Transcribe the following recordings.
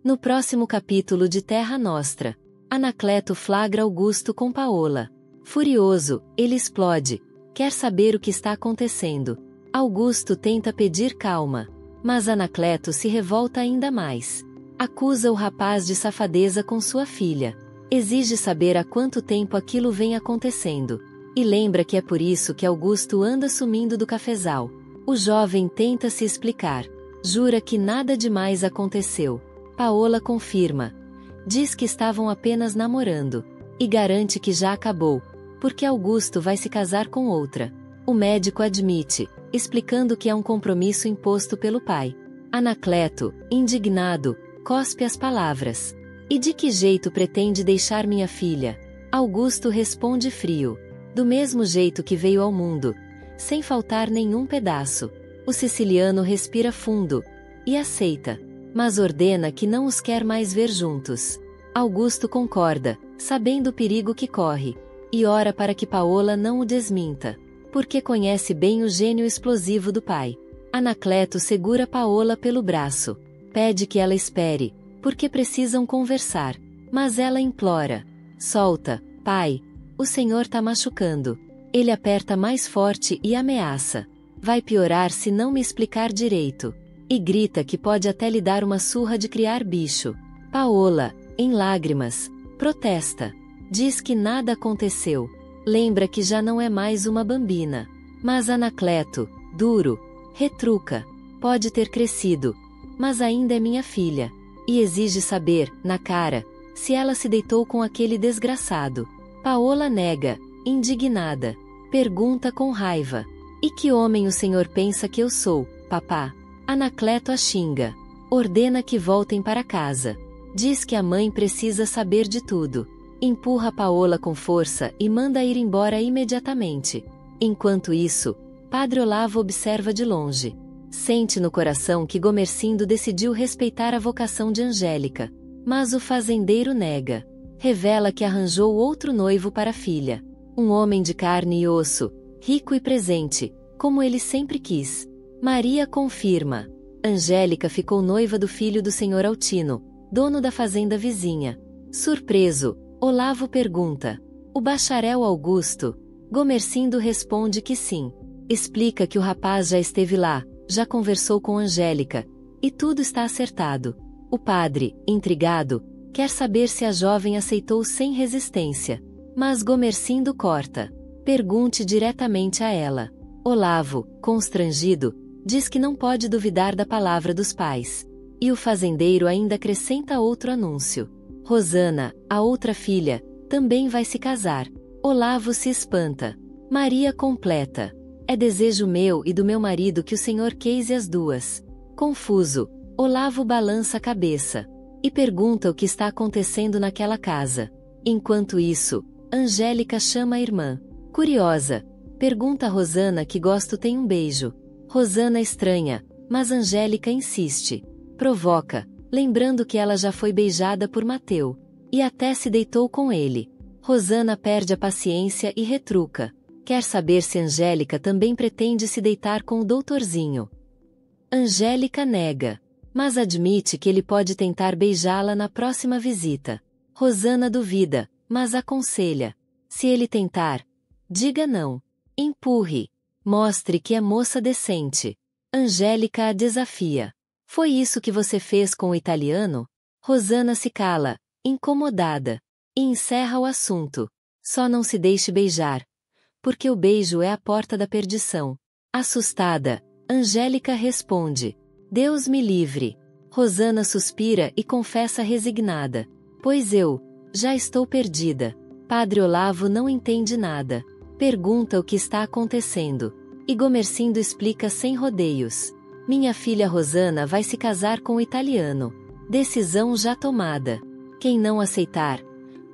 No próximo capítulo de Terra Nostra, Anacleto flagra Augusto com Paola. Furioso, ele explode. Quer saber o que está acontecendo. Augusto tenta pedir calma, mas Anacleto se revolta ainda mais. Acusa o rapaz de safadeza com sua filha. Exige saber há quanto tempo aquilo vem acontecendo. E lembra que é por isso que Augusto anda sumindo do cafezal. O jovem tenta se explicar. Jura que nada demais aconteceu. Paola confirma. Diz que estavam apenas namorando. E garante que já acabou, porque Augusto vai se casar com outra. O médico admite, explicando que é um compromisso imposto pelo pai. Anacleto, indignado, cospe as palavras. E de que jeito pretende deixar minha filha? Augusto responde frio. Do mesmo jeito que veio ao mundo, sem faltar nenhum pedaço. O siciliano respira fundo e aceita, mas ordena que não os quer mais ver juntos. Augusto concorda, sabendo o perigo que corre, e ora para que Paola não o desminta, porque conhece bem o gênio explosivo do pai. Anacleto segura Paola pelo braço, pede que ela espere, porque precisam conversar, mas ela implora. Solta, pai, o senhor tá machucando. Ele aperta mais forte e ameaça. Vai piorar se não me explicar direito. E grita que pode até lhe dar uma surra de criar bicho. Paola, em lágrimas, protesta. Diz que nada aconteceu. Lembra que já não é mais uma bambina. Mas Anacleto, duro, retruca. Pode ter crescido, mas ainda é minha filha. E exige saber, na cara, se ela se deitou com aquele desgraçado. Paola nega, indignada. Pergunta com raiva. E que homem o senhor pensa que eu sou, papá? Anacleto a xinga. Ordena que voltem para casa. Diz que a mãe precisa saber de tudo. Empurra Paola com força e manda ir embora imediatamente. Enquanto isso, Padre Olavo observa de longe. Sente no coração que Gomercindo decidiu respeitar a vocação de Angélica. Mas o fazendeiro nega. Revela que arranjou outro noivo para a filha. Um homem de carne e osso, rico e presente, como ele sempre quis. Maria confirma. Angélica ficou noiva do filho do senhor Altino, dono da fazenda vizinha. Surpreso, Olavo pergunta. O bacharel Augusto? Gomercindo responde que sim. Explica que o rapaz já esteve lá, já conversou com Angélica, e tudo está acertado. O padre, intrigado, quer saber se a jovem aceitou sem resistência. Mas Gomercindo corta. Pergunte diretamente a ela. Olavo, constrangido, diz que não pode duvidar da palavra dos pais. E o fazendeiro ainda acrescenta outro anúncio. Rosana, a outra filha, também vai se casar. Olavo se espanta. Maria completa. É desejo meu e do meu marido que o senhor queise as duas. Confuso, Olavo balança a cabeça. E pergunta o que está acontecendo naquela casa. Enquanto isso, Angélica chama a irmã. Curiosa, pergunta a Rosana que gosto tem um beijo. Rosana estranha, mas Angélica insiste. Provoca, lembrando que ela já foi beijada por Mateu. E até se deitou com ele. Rosana perde a paciência e retruca. Quer saber se Angélica também pretende se deitar com o doutorzinho. Angélica nega, mas admite que ele pode tentar beijá-la na próxima visita. Rosana duvida, mas aconselha. Se ele tentar, diga não. Empurre. Mostre que é moça decente. Angélica a desafia. Foi isso que você fez com o italiano? Rosana se cala, incomodada. E encerra o assunto. Só não se deixe beijar. Porque o beijo é a porta da perdição. Assustada, Angélica responde. Deus me livre. Rosana suspira e confessa resignada. Pois eu, já estou perdida. Padre Olavo não entende nada. Pergunta o que está acontecendo. E Gomercindo explica sem rodeios. Minha filha Rosana vai se casar com o italiano. Decisão já tomada. Quem não aceitar,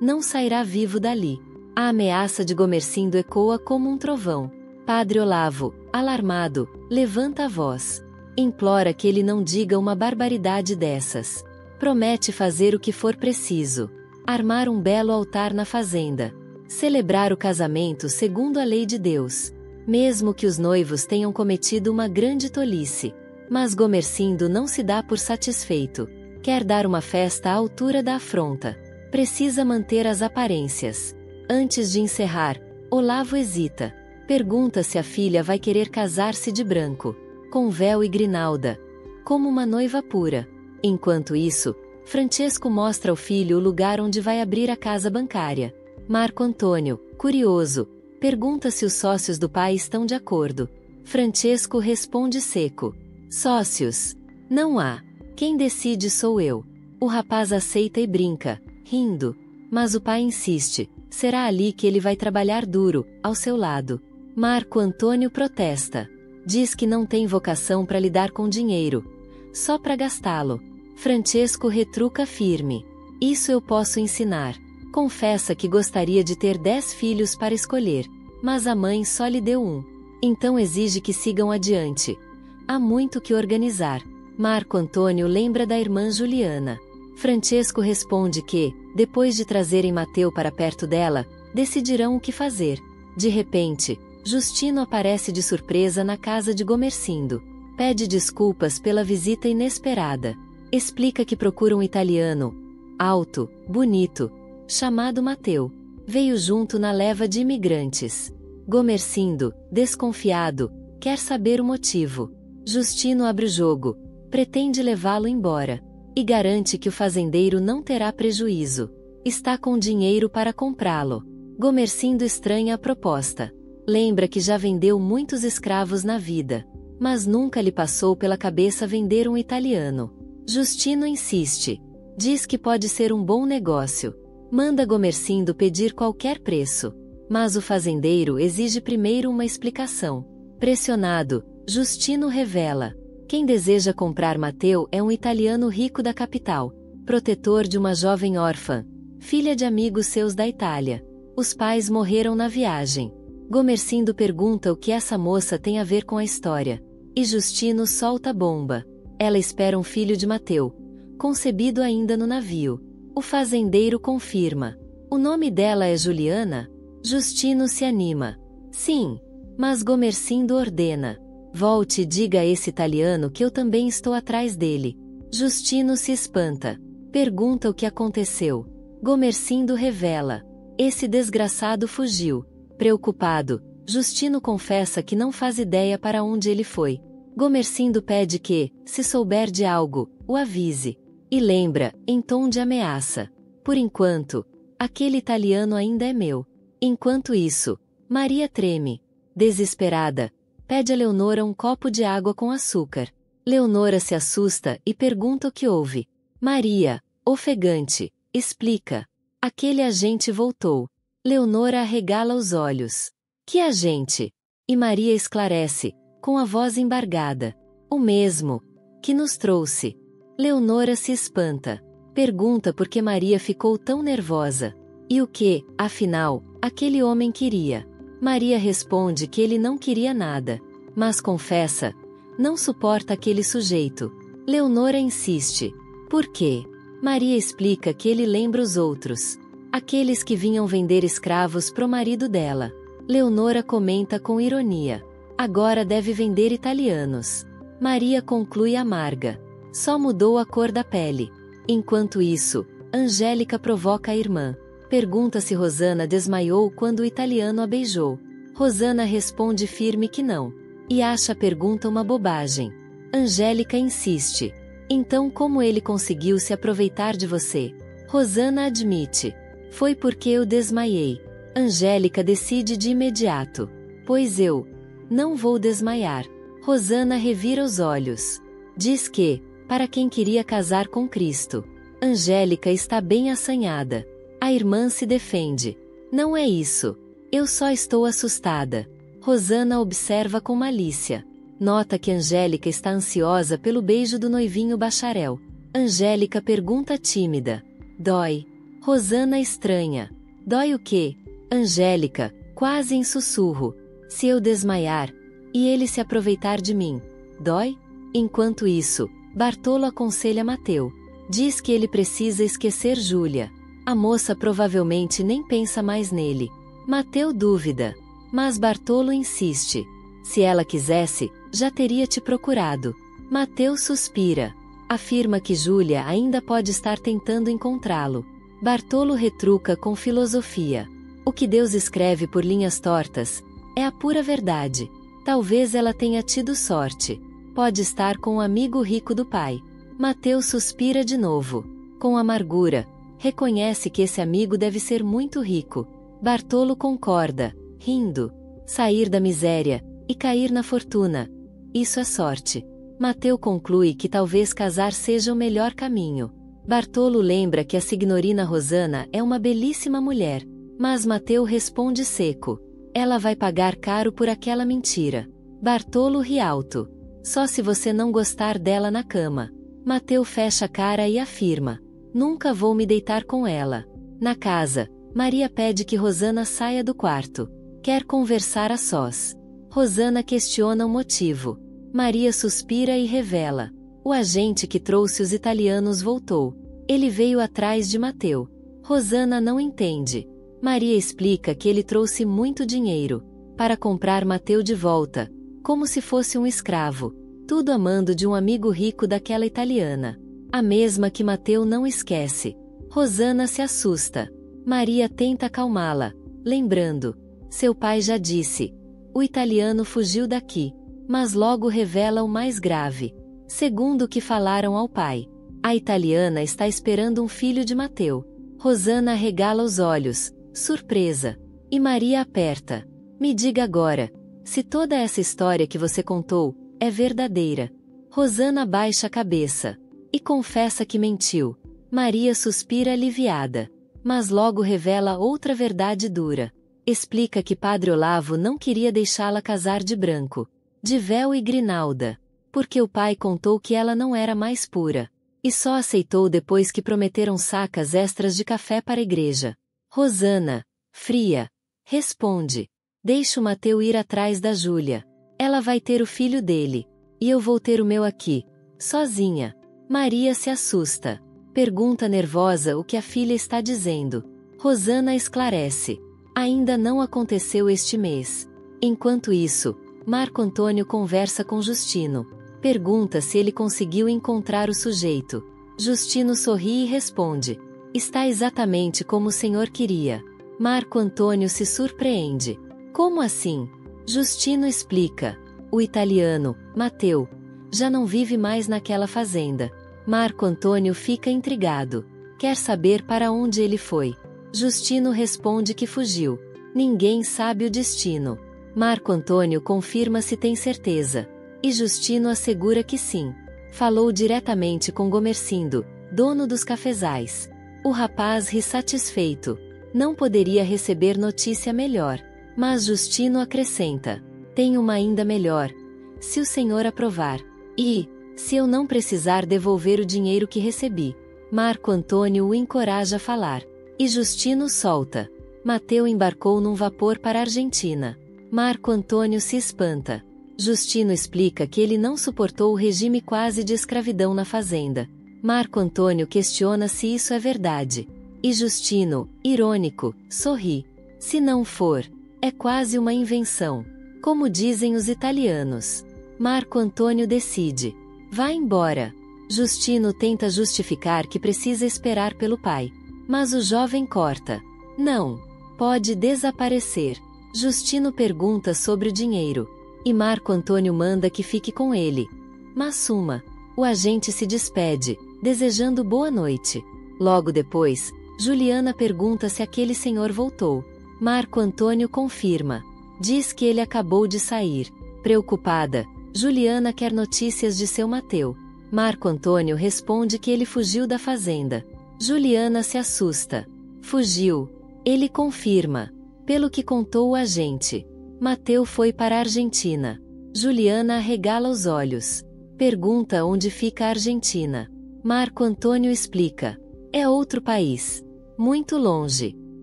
não sairá vivo dali. A ameaça de Gomercindo ecoa como um trovão. Padre Olavo, alarmado, levanta a voz. Implora que ele não diga uma barbaridade dessas. Promete fazer o que for preciso. Armar um belo altar na fazenda. Celebrar o casamento segundo a lei de Deus. Mesmo que os noivos tenham cometido uma grande tolice. Mas Gomercindo não se dá por satisfeito. Quer dar uma festa à altura da afronta. Precisa manter as aparências. Antes de encerrar, Olavo hesita. Pergunta se a filha vai querer casar-se de branco, com véu e grinalda, como uma noiva pura. Enquanto isso, Francesco mostra ao filho o lugar onde vai abrir a casa bancária. Marco Antônio, curioso, pergunta se os sócios do pai estão de acordo. Francesco responde seco: sócios? Não há. Quem decide sou eu. O rapaz aceita e brinca, rindo. Mas o pai insiste: será ali que ele vai trabalhar duro, ao seu lado. Marco Antônio protesta. Diz que não tem vocação para lidar com dinheiro, só para gastá-lo. Francesco retruca firme: isso eu posso ensinar. Confessa que gostaria de ter 10 filhos para escolher, mas a mãe só lhe deu um. Então exige que sigam adiante. Há muito que organizar. Marco Antônio lembra da irmã Juliana. Francesco responde que, depois de trazerem Mateu para perto dela, decidirão o que fazer. De repente, Justino aparece de surpresa na casa de Gomercindo. Pede desculpas pela visita inesperada. Explica que procura um italiano, alto, bonito, chamado Mateu. Veio junto na leva de imigrantes. Gomercindo, desconfiado, quer saber o motivo. Justino abre o jogo, pretende levá-lo embora. E garante que o fazendeiro não terá prejuízo. Está com dinheiro para comprá-lo. Gomercindo estranha a proposta. Lembra que já vendeu muitos escravos na vida, mas nunca lhe passou pela cabeça vender um italiano. Justino insiste. Diz que pode ser um bom negócio. Manda Gomercindo pedir qualquer preço. Mas o fazendeiro exige primeiro uma explicação. Pressionado, Justino revela: quem deseja comprar Mateu é um italiano rico da capital, protetor de uma jovem órfã, filha de amigos seus da Itália. Os pais morreram na viagem. Gomercindo pergunta o que essa moça tem a ver com a história. E Justino solta a bomba. Ela espera um filho de Mateu, concebido ainda no navio. O fazendeiro confirma. O nome dela é Juliana? Justino se anima. Sim. Mas Gomercindo ordena: volte e diga a esse italiano que eu também estou atrás dele. Justino se espanta. Pergunta o que aconteceu. Gomercindo revela: esse desgraçado fugiu. Preocupado, Justino confessa que não faz ideia para onde ele foi. Gomercindo pede que, se souber de algo, o avise. E lembra, em tom de ameaça: por enquanto, aquele italiano ainda é meu. Enquanto isso, Maria treme. Desesperada, pede a Leonora um copo de água com açúcar. Leonora se assusta e pergunta o que houve. Maria, ofegante, explica: aquele agente voltou. Leonora arregala os olhos. Que agente? E Maria esclarece, com a voz embargada: o mesmo, que nos trouxe. Leonora se espanta. Pergunta por que Maria ficou tão nervosa. E o que, afinal, aquele homem queria. Maria responde que ele não queria nada, mas confessa: não suporta aquele sujeito. Leonora insiste: por quê? Maria explica que ele lembra os outros, aqueles que vinham vender escravos pro marido dela. Leonora comenta com ironia: agora deve vender italianos. Maria conclui amarga: só mudou a cor da pele. Enquanto isso, Angélica provoca a irmã. Pergunta se Rosana desmaiou quando o italiano a beijou. Rosana responde firme que não. E acha a pergunta uma bobagem. Angélica insiste: então como ele conseguiu se aproveitar de você? Rosana admite: foi porque eu desmaiei. Angélica decide de imediato: pois eu não vou desmaiar. Rosana revira os olhos. Diz que, para quem queria casar com Cristo. Angélica está bem assanhada. A irmã se defende: não é isso. Eu só estou assustada. Rosana observa com malícia. Nota que Angélica está ansiosa pelo beijo do noivinho bacharel. Angélica pergunta tímida: dói? Rosana estranha: dói o quê? Angélica, quase em sussurro: se eu desmaiar, e ele se aproveitar de mim, dói? Enquanto isso, Bartolo aconselha Mateu. Diz que ele precisa esquecer Júlia. A moça provavelmente nem pensa mais nele. Mateu duvida. Mas Bartolo insiste: se ela quisesse, já teria te procurado. Mateu suspira: Afirma que Júlia ainda pode estar tentando encontrá-lo. Bartolo retruca com filosofia. O que Deus escreve por linhas tortas é a pura verdade. Talvez ela tenha tido sorte. Pode estar com um amigo rico do pai. Mateus suspira de novo. Com amargura, reconhece que esse amigo deve ser muito rico. Bartolo concorda, rindo. Sair da miséria e cair na fortuna. Isso é sorte. Mateu conclui que talvez casar seja o melhor caminho. Bartolo lembra que a signorina Rosana é uma belíssima mulher. Mas Mateu responde seco. Ela vai pagar caro por aquela mentira. Bartolo ri alto. Só se você não gostar dela na cama. Mateu fecha a cara e afirma. Nunca vou me deitar com ela. Na casa, Maria pede que Rosana saia do quarto. Quer conversar a sós. Rosana questiona o motivo. Maria suspira e revela. O agente que trouxe os italianos voltou. Ele veio atrás de Mateu. Rosana não entende. Maria explica que ele trouxe muito dinheiro para comprar Mateu de volta, como se fosse um escravo, tudo a mando de um amigo rico daquela italiana. A mesma que Mateu não esquece. Rosana se assusta. Maria tenta acalmá-la, lembrando. Seu pai já disse. O italiano fugiu daqui. Mas logo revela o mais grave. Segundo o que falaram ao pai, a italiana está esperando um filho de Mateu. Rosana arregala os olhos, surpresa. E Maria aperta. Me diga agora, se toda essa história que você contou é verdadeira. Rosana baixa a cabeça e confessa que mentiu. Maria suspira aliviada, mas logo revela outra verdade dura. Explica que Padre Olavo não queria deixá-la casar de branco, de véu e grinalda, porque o pai contou que ela não era mais pura, e só aceitou depois que prometeram sacas extras de café para a igreja. Rosana, fria, responde. Deixa o Mateu ir atrás da Júlia. Ela vai ter o filho dele, e eu vou ter o meu aqui, sozinha. Maria se assusta. Pergunta nervosa o que a filha está dizendo. Rosana esclarece. Ainda não aconteceu este mês. Enquanto isso, Marco Antônio conversa com Justino. Pergunta se ele conseguiu encontrar o sujeito. Justino sorri e responde. Está exatamente como o senhor queria. Marco Antônio se surpreende. Como assim? Justino explica. O italiano, Mateu, já não vive mais naquela fazenda. Marco Antônio fica intrigado. Quer saber para onde ele foi. Justino responde que fugiu. Ninguém sabe o destino. Marco Antônio confirma se tem certeza. E Justino assegura que sim. Falou diretamente com Gomercindo, dono dos cafezais. O rapaz ri satisfeito. Não poderia receber notícia melhor. Mas Justino acrescenta. Tem uma ainda melhor. Se o senhor aprovar. E, se eu não precisar devolver o dinheiro que recebi. Marco Antônio o encoraja a falar. E Justino solta. Mateu embarcou num vapor para a Argentina. Marco Antônio se espanta. Justino explica que ele não suportou o regime quase de escravidão na fazenda. Marco Antônio questiona se isso é verdade. E Justino, irônico, sorri. Se não for, é quase uma invenção. Como dizem os italianos. Marco Antônio decide. Vá embora. Justino tenta justificar que precisa esperar pelo pai. Mas o jovem corta. Não. Pode desaparecer. Justino pergunta sobre o dinheiro. E Marco Antônio manda que fique com ele. Mas suma. O agente se despede, desejando boa noite. Logo depois, Juliana pergunta se aquele senhor voltou. Marco Antônio confirma. Diz que ele acabou de sair. Preocupada, Juliana quer notícias de seu Mateu. Marco Antônio responde que ele fugiu da fazenda. Juliana se assusta. Fugiu. Ele confirma. Pelo que contou o agente. Mateu foi para a Argentina. Juliana arregala os olhos. Pergunta onde fica a Argentina. Marco Antônio explica. É outro país. Muito longe.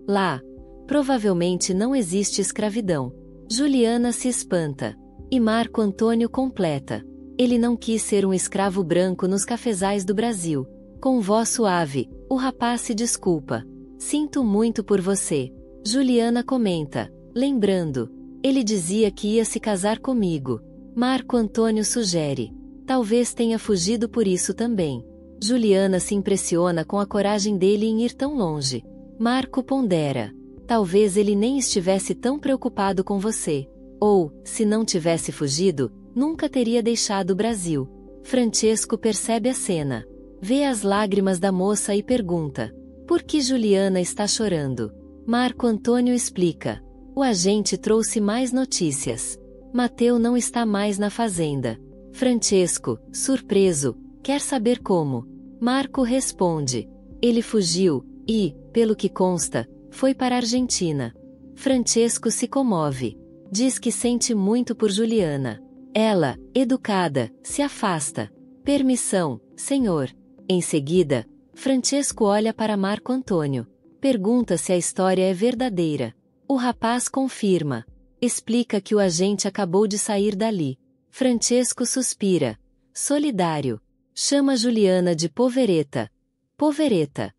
Lá, provavelmente não existe escravidão. Juliana se espanta. E Marco Antônio completa. Ele não quis ser um escravo branco nos cafezais do Brasil. Com voz suave, o rapaz se desculpa. Sinto muito por você. Juliana comenta, lembrando. Ele dizia que ia se casar comigo. Marco Antônio sugere. Talvez tenha fugido por isso também. Juliana se impressiona com a coragem dele em ir tão longe. Marco pondera. Talvez ele nem estivesse tão preocupado com você. Ou, se não tivesse fugido, nunca teria deixado o Brasil. Francesco percebe a cena. Vê as lágrimas da moça e pergunta: por que Juliana está chorando? Marco Antônio explica. O agente trouxe mais notícias. Mateu não está mais na fazenda. Francesco, surpreso, quer saber como. Marco responde. Ele fugiu, e, pelo que consta, foi para a Argentina. Francesco se comove. Diz que sente muito por Juliana. Ela, educada, se afasta. Permissão, senhor. Em seguida, Francesco olha para Marco Antônio. Pergunta se a história é verdadeira. O rapaz confirma. Explica que o agente acabou de sair dali. Francesco suspira. Solidário. Chama Juliana de povereta. Povereta.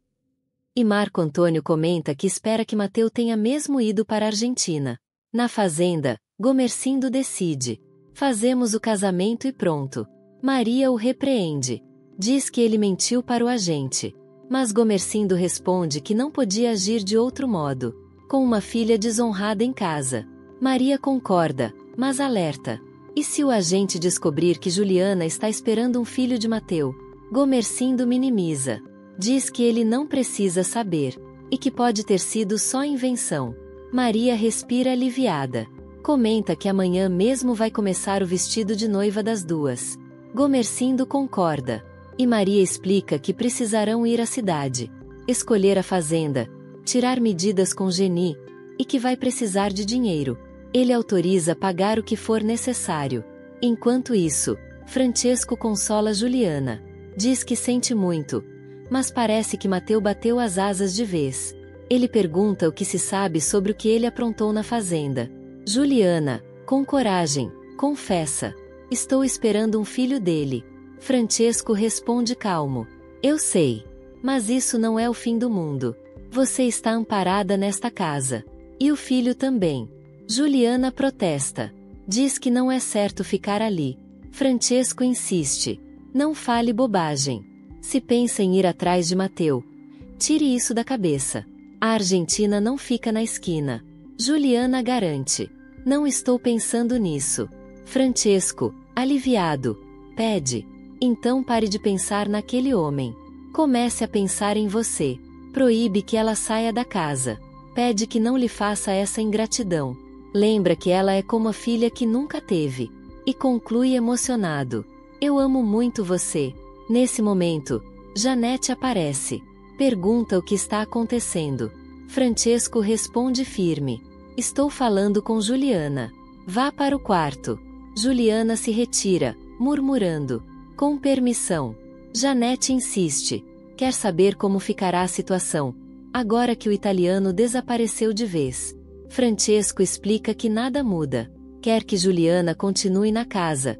E Marco Antônio comenta que espera que Mateu tenha mesmo ido para a Argentina. Na fazenda, Gomercindo decide. Fazemos o casamento e pronto. Maria o repreende. Diz que ele mentiu para o agente. Mas Gomercindo responde que não podia agir de outro modo. Com uma filha desonrada em casa. Maria concorda, mas alerta. E se o agente descobrir que Juliana está esperando um filho de Mateu? Gomercindo minimiza. Diz que ele não precisa saber. E que pode ter sido só invenção. Maria respira aliviada. Comenta que amanhã mesmo vai começar o vestido de noiva das duas. Gomercindo concorda. E Maria explica que precisarão ir à cidade, escolher a fazenda, tirar medidas com Geni, e que vai precisar de dinheiro. Ele autoriza pagar o que for necessário. Enquanto isso, Francesco consola Juliana. Diz que sente muito, mas parece que Mateu bateu as asas de vez. Ele pergunta o que se sabe sobre o que ele aprontou na fazenda. Juliana, com coragem, confessa. Estou esperando um filho dele. Francesco responde calmo. Eu sei. Mas isso não é o fim do mundo. Você está amparada nesta casa. E o filho também. Juliana protesta. Diz que não é certo ficar ali. Francesco insiste. Não fale bobagem. Se pensa em ir atrás de Mateu, tire isso da cabeça. A Argentina não fica na esquina. Juliana garante. Não estou pensando nisso. Francesco, aliviado, pede. Então pare de pensar naquele homem. Comece a pensar em você. Proíbe que ela saia da casa. Pede que não lhe faça essa ingratidão. Lembra que ela é como a filha que nunca teve. E conclui emocionado. Eu amo muito você. Nesse momento, Janete aparece. Pergunta o que está acontecendo. Francesco responde firme. Estou falando com Juliana. Vá para o quarto. Juliana se retira, murmurando. Com permissão. Janete insiste. Quer saber como ficará a situação, agora que o italiano desapareceu de vez. Francesco explica que nada muda. Quer que Juliana continue na casa,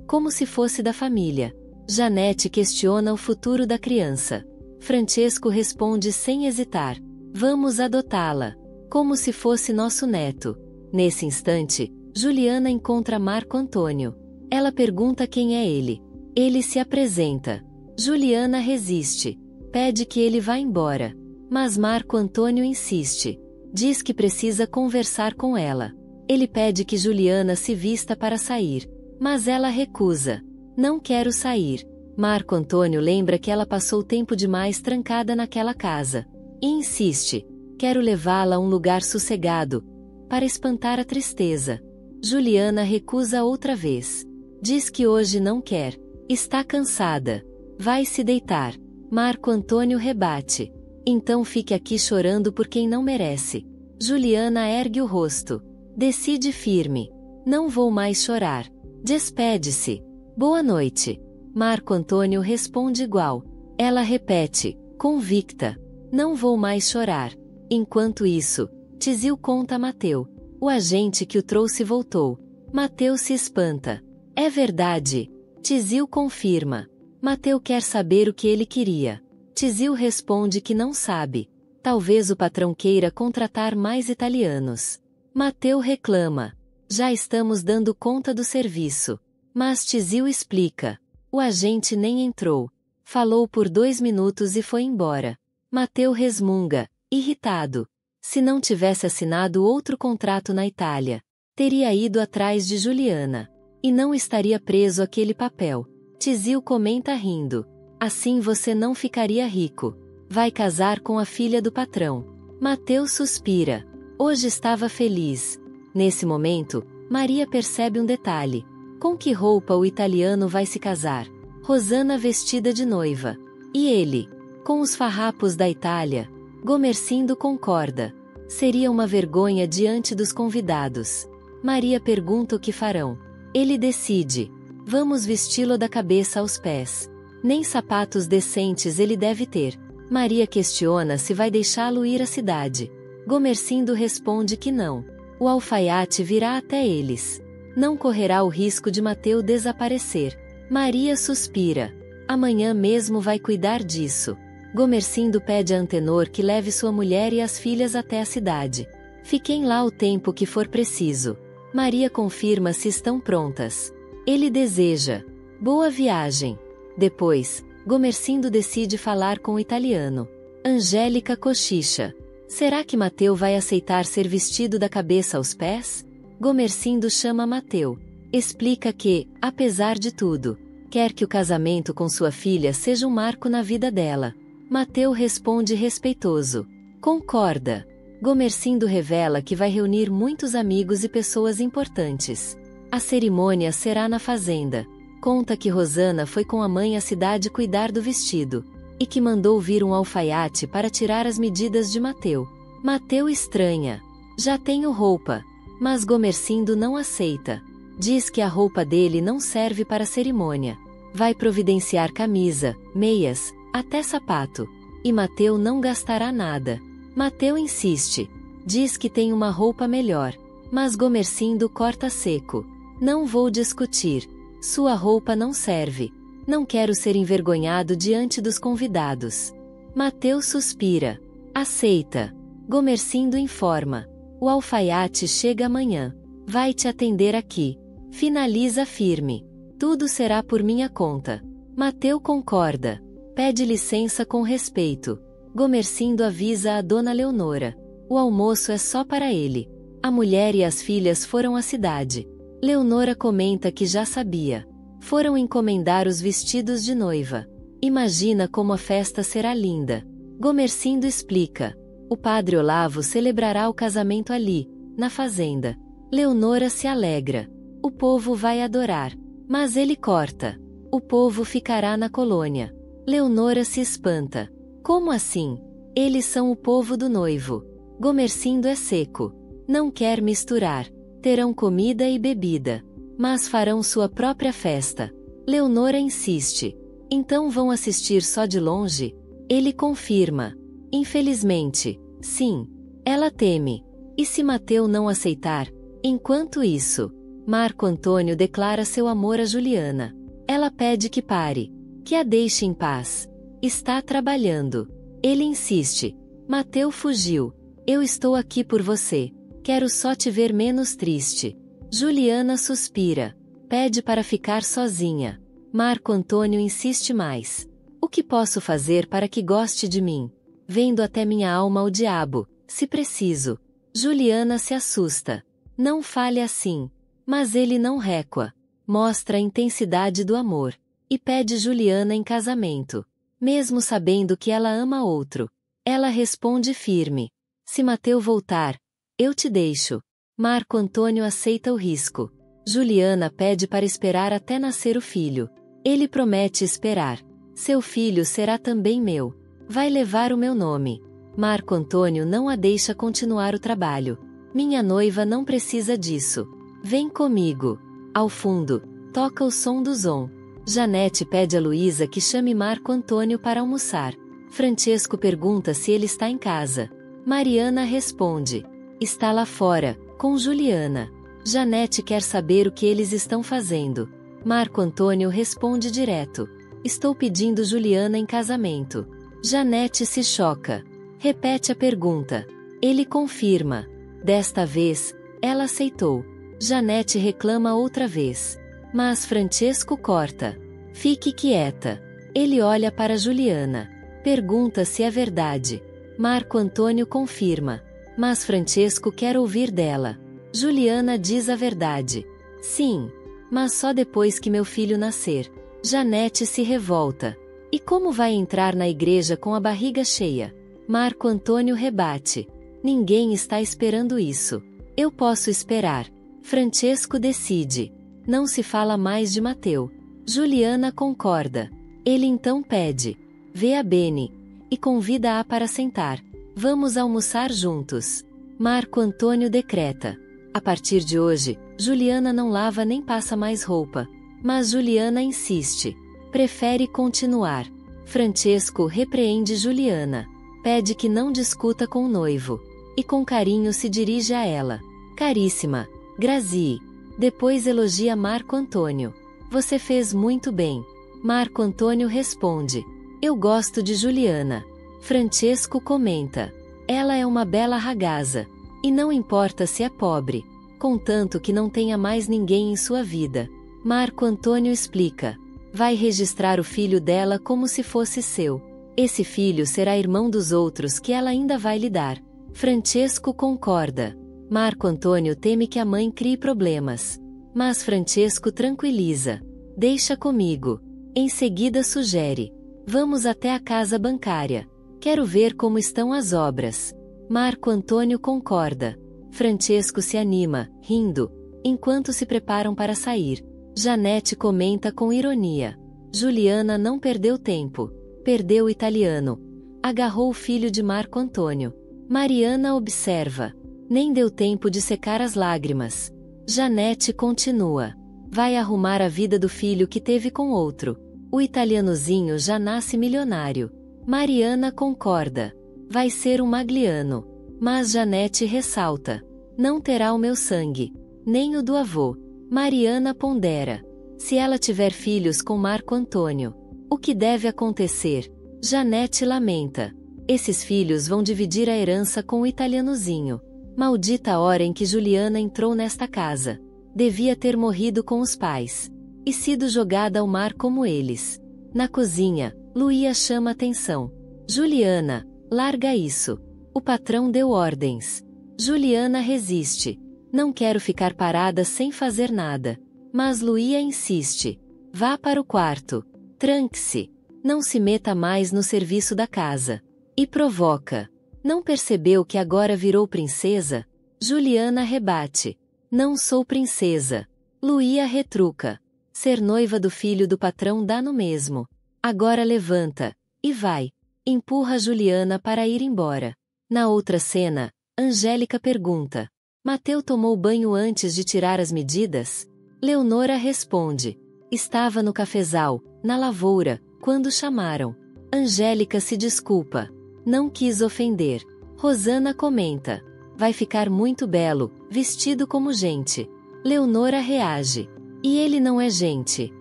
como se fosse da família. Janete questiona o futuro da criança. Francesco responde sem hesitar. Vamos adotá-la, como se fosse nosso neto. Nesse instante, Juliana encontra Marco Antônio. Ela pergunta quem é ele. Ele se apresenta. Juliana resiste. Pede que ele vá embora. Mas Marco Antônio insiste. Diz que precisa conversar com ela. Ele pede que Juliana se vista para sair. Mas ela recusa. Não quero sair. Marco Antônio lembra que ela passou tempo demais trancada naquela casa. E insiste. Quero levá-la a um lugar sossegado, para espantar a tristeza. Juliana recusa outra vez. Diz que hoje não quer. Está cansada. Vai se deitar. Marco Antônio rebate. Então fique aqui chorando por quem não merece. Juliana ergue o rosto. Decide firme. Não vou mais chorar. Despede-se. Boa noite. Marco Antônio responde igual. Ela repete, convicta. Não vou mais chorar. Enquanto isso, Tizil conta a Mateu. O agente que o trouxe voltou. Mateu se espanta. É verdade. Tizil confirma. Mateu quer saber o que ele queria. Tizil responde que não sabe. Talvez o patrão queira contratar mais italianos. Mateu reclama. Já estamos dando conta do serviço. Mas Tizil explica. O agente nem entrou. Falou por 2 minutos e foi embora. Mateu resmunga, irritado. Se não tivesse assinado outro contrato na Itália, teria ido atrás de Juliana. E não estaria preso àquele papel. Tizio comenta rindo. Assim você não ficaria rico. Vai casar com a filha do patrão. Mateu suspira. Hoje estava feliz. Nesse momento, Maria percebe um detalhe. Com que roupa o italiano vai se casar? Rosana vestida de noiva. E ele? Com os farrapos da Itália. Gomercindo concorda. Seria uma vergonha diante dos convidados. Maria pergunta o que farão. Ele decide. Vamos vesti-lo da cabeça aos pés. Nem sapatos decentes ele deve ter. Maria questiona se vai deixá-lo ir à cidade. Gomercindo responde que não. O alfaiate virá até eles. Não correrá o risco de Mateu desaparecer. Maria suspira. Amanhã mesmo vai cuidar disso. Gomercindo pede a Antenor que leve sua mulher e as filhas até a cidade. Fiquem lá o tempo que for preciso. Maria confirma se estão prontas. Ele deseja boa viagem. Depois, Gomercindo decide falar com o italiano. Angélica cochicha. Será que Mateu vai aceitar ser vestido da cabeça aos pés? Gomercindo chama Mateu. Explica que, apesar de tudo, quer que o casamento com sua filha seja um marco na vida dela. Mateu responde respeitoso. Concorda. Gomercindo revela que vai reunir muitos amigos e pessoas importantes. A cerimônia será na fazenda. Conta que Rosana foi com a mãe à cidade cuidar do vestido, e que mandou vir um alfaiate para tirar as medidas de Mateu. Mateu estranha. Já tenho roupa. Mas Gomercindo não aceita. Diz que a roupa dele não serve para a cerimônia. Vai providenciar camisa, meias, até sapato. E Mateu não gastará nada. Mateu insiste. Diz que tem uma roupa melhor. Mas Gomercindo corta seco. Não vou discutir. Sua roupa não serve. Não quero ser envergonhado diante dos convidados. Mateu suspira. Aceita. Gomercindo informa. O alfaiate chega amanhã. Vai te atender aqui. Finaliza firme. Tudo será por minha conta. Mateu concorda. Pede licença com respeito. Gomercindo avisa a dona Leonora. O almoço é só para ele. A mulher e as filhas foram à cidade. Leonora comenta que já sabia. Foram encomendar os vestidos de noiva. Imagina como a festa será linda. Gomercindo explica. O padre Olavo celebrará o casamento ali, na fazenda. Leonora se alegra. O povo vai adorar. Mas ele corta. O povo ficará na colônia. Leonora se espanta. Como assim? Eles são o povo do noivo. Gomercindo é seco. Não quer misturar. Terão comida e bebida. Mas farão sua própria festa. Leonora insiste. Então vão assistir só de longe? Ele confirma. Infelizmente, sim. Ela teme. E se Mateu não aceitar? Enquanto isso, Marco Antônio declara seu amor a Juliana. Ela pede que pare. Que a deixe em paz. Está trabalhando. Ele insiste. Mateu fugiu. Eu estou aqui por você. Quero só te ver menos triste. Juliana suspira. Pede para ficar sozinha. Marco Antônio insiste mais. O que posso fazer para que goste de mim? Vendo até minha alma ao diabo, se preciso. Juliana se assusta. Não fale assim. Mas ele não recua. Mostra a intensidade do amor. E pede Juliana em casamento. Mesmo sabendo que ela ama outro. Ela responde firme. Se Mateu voltar, eu te deixo. Marco Antônio aceita o risco. Juliana pede para esperar até nascer o filho. Ele promete esperar. Seu filho será também meu. Vai levar o meu nome. Marco Antônio não a deixa continuar o trabalho. Minha noiva não precisa disso. Vem comigo. Ao fundo, toca o som do Zon. Janete pede a Luísa que chame Marco Antônio para almoçar. Francesco pergunta se ele está em casa. Mariana responde. Está lá fora, com Juliana. Janete quer saber o que eles estão fazendo. Marco Antônio responde direto. Estou pedindo Juliana em casamento. Janete se choca. Repete a pergunta. Ele confirma. Desta vez, ela aceitou. Janete reclama outra vez. Mas Francesco corta. Fique quieta. Ele olha para Juliana. Pergunta se é verdade. Marco Antônio confirma. Mas Francesco quer ouvir dela. Juliana diz a verdade. Sim. Mas só depois que meu filho nascer. Janete se revolta. E como vai entrar na igreja com a barriga cheia? Marco Antônio rebate. Ninguém está esperando isso. Eu posso esperar. Francesco decide. Não se fala mais de Mateu. Juliana concorda. Ele então pede. Vê a Beni. E convida-a para sentar. Vamos almoçar juntos. Marco Antônio decreta. A partir de hoje, Juliana não lava nem passa mais roupa. Mas Juliana insiste. Prefere continuar. Francesco repreende Juliana. Pede que não discuta com o noivo. E com carinho se dirige a ela. Caríssima. Grazie. Depois elogia Marco Antônio. Você fez muito bem. Marco Antônio responde. Eu gosto de Juliana. Francesco comenta. Ela é uma bela ragazza. E não importa se é pobre. Contanto que não tenha mais ninguém em sua vida. Marco Antônio explica. Vai registrar o filho dela como se fosse seu. Esse filho será irmão dos outros que ela ainda vai lhe dar. Francesco concorda. Marco Antônio teme que a mãe crie problemas. Mas Francesco tranquiliza. Deixa comigo. Em seguida sugere. Vamos até a casa bancária. Quero ver como estão as obras. Marco Antônio concorda. Francesco se anima, rindo, enquanto se preparam para sair. Janete comenta com ironia. Juliana não perdeu tempo. Perdeu o italiano. Agarrou o filho de Marco Antônio. Mariana observa. Nem deu tempo de secar as lágrimas. Janete continua. Vai arrumar a vida do filho que teve com outro. O italianozinho já nasce milionário. Mariana concorda. Vai ser um Magliano. Mas Janete ressalta. Não terá o meu sangue. Nem o do avô. Mariana pondera. Se ela tiver filhos com Marco Antônio. O que deve acontecer? Janete lamenta. Esses filhos vão dividir a herança com o italianozinho. Maldita hora em que Juliana entrou nesta casa. Devia ter morrido com os pais. E sido jogada ao mar como eles. Na cozinha, Luía chama atenção. Juliana, larga isso. O patrão deu ordens. Juliana resiste. Não quero ficar parada sem fazer nada. Mas Luía insiste. Vá para o quarto. Tranque-se. Não se meta mais no serviço da casa. E provoca. Não percebeu que agora virou princesa? Juliana rebate. Não sou princesa. Luía retruca. Ser noiva do filho do patrão dá no mesmo. Agora levanta. E vai. Empurra Juliana para ir embora. Na outra cena, Angélica pergunta. Mateu tomou banho antes de tirar as medidas? Leonora responde. Estava no cafezal, na lavoura, quando chamaram. Angélica se desculpa. Não quis ofender. Rosana comenta. Vai ficar muito belo, vestido como gente. Leonora reage. E ele não é gente.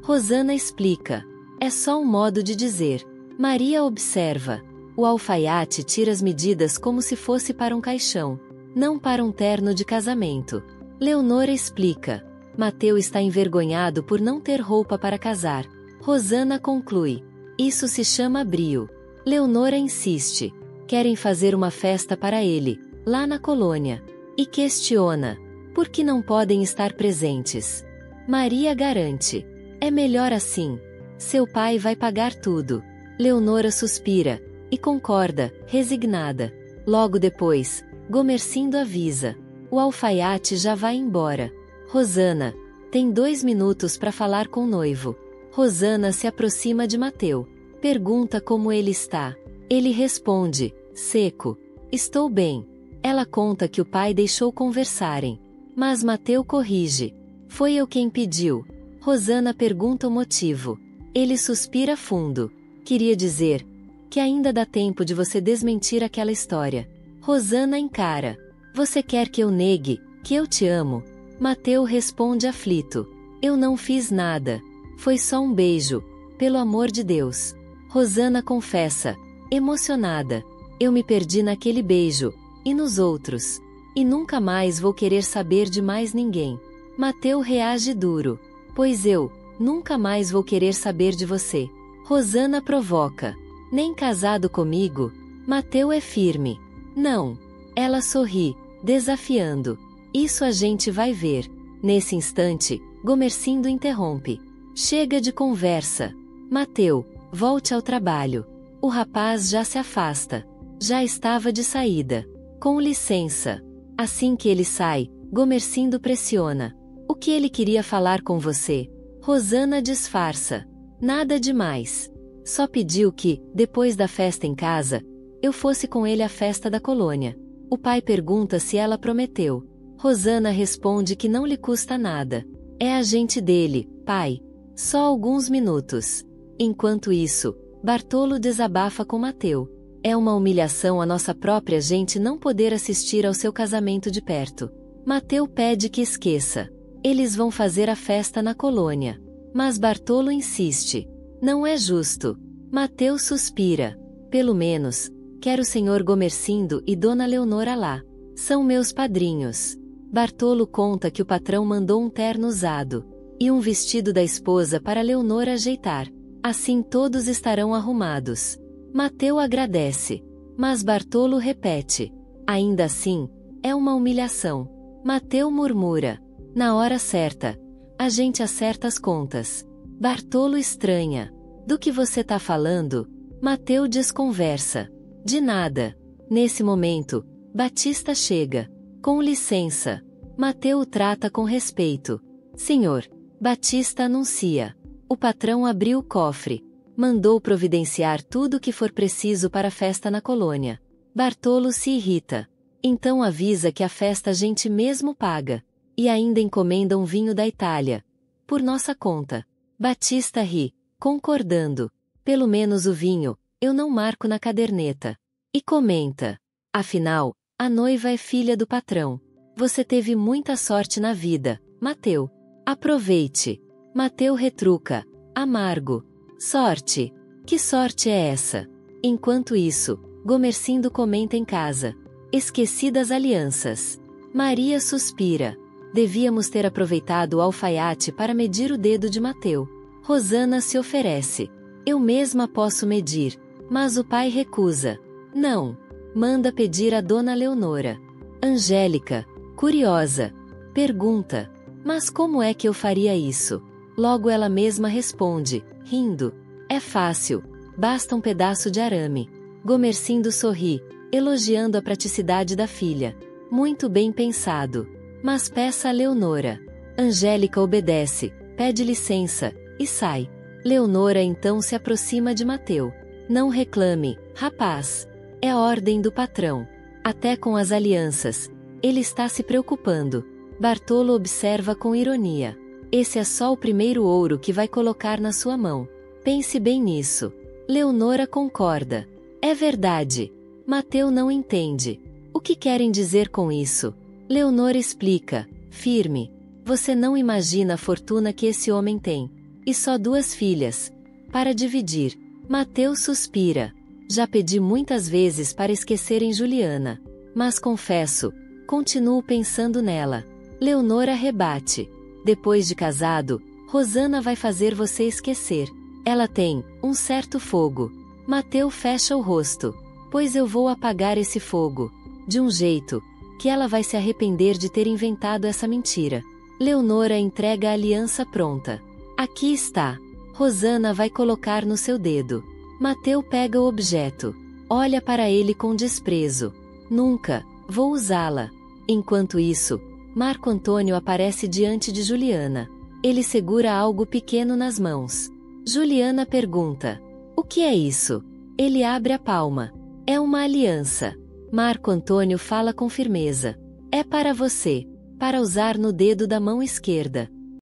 Rosana explica. É só um modo de dizer. Maria observa. O alfaiate tira as medidas como se fosse para um caixão. Não para um terno de casamento. Leonora explica. Mateu está envergonhado por não ter roupa para casar. Rosana conclui. Isso se chama brio. Leonora insiste. Querem fazer uma festa para ele, lá na colônia. E questiona. Por que não podem estar presentes? Maria garante. É melhor assim. Seu pai vai pagar tudo. Leonora suspira. E concorda, resignada. Logo depois, Gomercindo avisa. O alfaiate já vai embora. Rosana. Tem 2 minutos para falar com o noivo. Rosana se aproxima de Mateu. Pergunta como ele está. Ele responde. Seco. Estou bem. Ela conta que o pai deixou conversarem. Mas Mateu corrige. Foi eu quem pediu. Rosana pergunta o motivo. Ele suspira fundo. Queria dizer que ainda dá tempo de você desmentir aquela história. Rosana encara. Você quer que eu negue que eu te amo? Mateu responde aflito. Eu não fiz nada. Foi só um beijo. Pelo amor de Deus. Rosana confessa. Emocionada. Eu me perdi naquele beijo. E nos outros. E nunca mais vou querer saber de mais ninguém. Mateu reage duro. Pois eu nunca mais vou querer saber de você. Rosana provoca. Nem casado comigo? Mateu é firme. Não. Ela sorri, desafiando. Isso a gente vai ver. Nesse instante, Gomercindo interrompe. Chega de conversa. Mateu, volte ao trabalho. O rapaz já se afasta. Já estava de saída. Com licença. Assim que ele sai, Gomercindo pressiona. O que ele queria falar com você? Rosana disfarça. Nada demais. Só pediu que, depois da festa em casa, eu fosse com ele à festa da colônia. O pai pergunta se ela prometeu. Rosana responde que não lhe custa nada. É agente dele, pai. Só alguns minutos. Enquanto isso, Bartolo desabafa com Mateu. É uma humilhação a nossa própria gente não poder assistir ao seu casamento de perto. Mateu pede que esqueça. Eles vão fazer a festa na colônia. Mas Bartolo insiste. Não é justo. Mateu suspira. Pelo menos, quero o senhor Gomercindo e Dona Leonora lá. São meus padrinhos. Bartolo conta que o patrão mandou um terno usado e um vestido da esposa para Leonora ajeitar. Assim todos estarão arrumados. Mateu agradece. Mas Bartolo repete. Ainda assim, é uma humilhação. Mateu murmura. Na hora certa, a gente acerta as contas. Bartolo estranha. Do que você tá falando? Mateu desconversa. De nada. Nesse momento, Batista chega. Com licença. Mateu o trata com respeito. Senhor. Batista anuncia. O patrão abriu o cofre. Mandou providenciar tudo o que for preciso para a festa na colônia. Bartolo se irrita. Então avisa que a festa a gente mesmo paga. E ainda encomenda um vinho da Itália. Por nossa conta. Batista ri, concordando. Pelo menos o vinho, eu não marco na caderneta. E comenta. Afinal, a noiva é filha do patrão. Você teve muita sorte na vida, Mateu. Aproveite. Mateu retruca. Amargo. Sorte. Que sorte é essa? Enquanto isso, Gomercindo comenta em casa. Esqueci das alianças. Maria suspira. Devíamos ter aproveitado o alfaiate para medir o dedo de Mateu. Rosana se oferece. Eu mesma posso medir. Mas o pai recusa. Não. Manda pedir a Dona Leonora. Angélica, curiosa, pergunta. Mas como é que eu faria isso? Logo ela mesma responde, rindo. É fácil. Basta um pedaço de arame. Gomercindo sorri, elogiando a praticidade da filha. Muito bem pensado. Mas peça a Leonora. Angélica obedece, pede licença, e sai. Leonora então se aproxima de Mateu. Não reclame, rapaz. É a ordem do patrão. Até com as alianças. Ele está se preocupando. Bartolo observa com ironia. Esse é só o primeiro ouro que vai colocar na sua mão. Pense bem nisso. Leonora concorda. É verdade. Mateu não entende. O que querem dizer com isso? Leonora explica, firme. Você não imagina a fortuna que esse homem tem. E só 2 filhas. Para dividir. Mateu suspira. Já pedi muitas vezes para esquecerem Juliana. Mas confesso, continuo pensando nela. Leonora rebate. Depois de casado, Rosana vai fazer você esquecer. Ela tem um certo fogo. Mateu fecha o rosto. Pois eu vou apagar esse fogo. De um jeito que ela vai se arrepender de ter inventado essa mentira. Leonora entrega a aliança pronta. Aqui está. Rosana vai colocar no seu dedo. Mateu pega o objeto. Olha para ele com desprezo. Nunca vou usá-la. Enquanto isso, Marco Antônio aparece diante de Juliana. Ele segura algo pequeno nas mãos. Juliana pergunta: o que é isso? Ele abre a palma. É uma aliança. Marco Antônio fala com firmeza. É para você. Para usar no dedo da mão esquerda.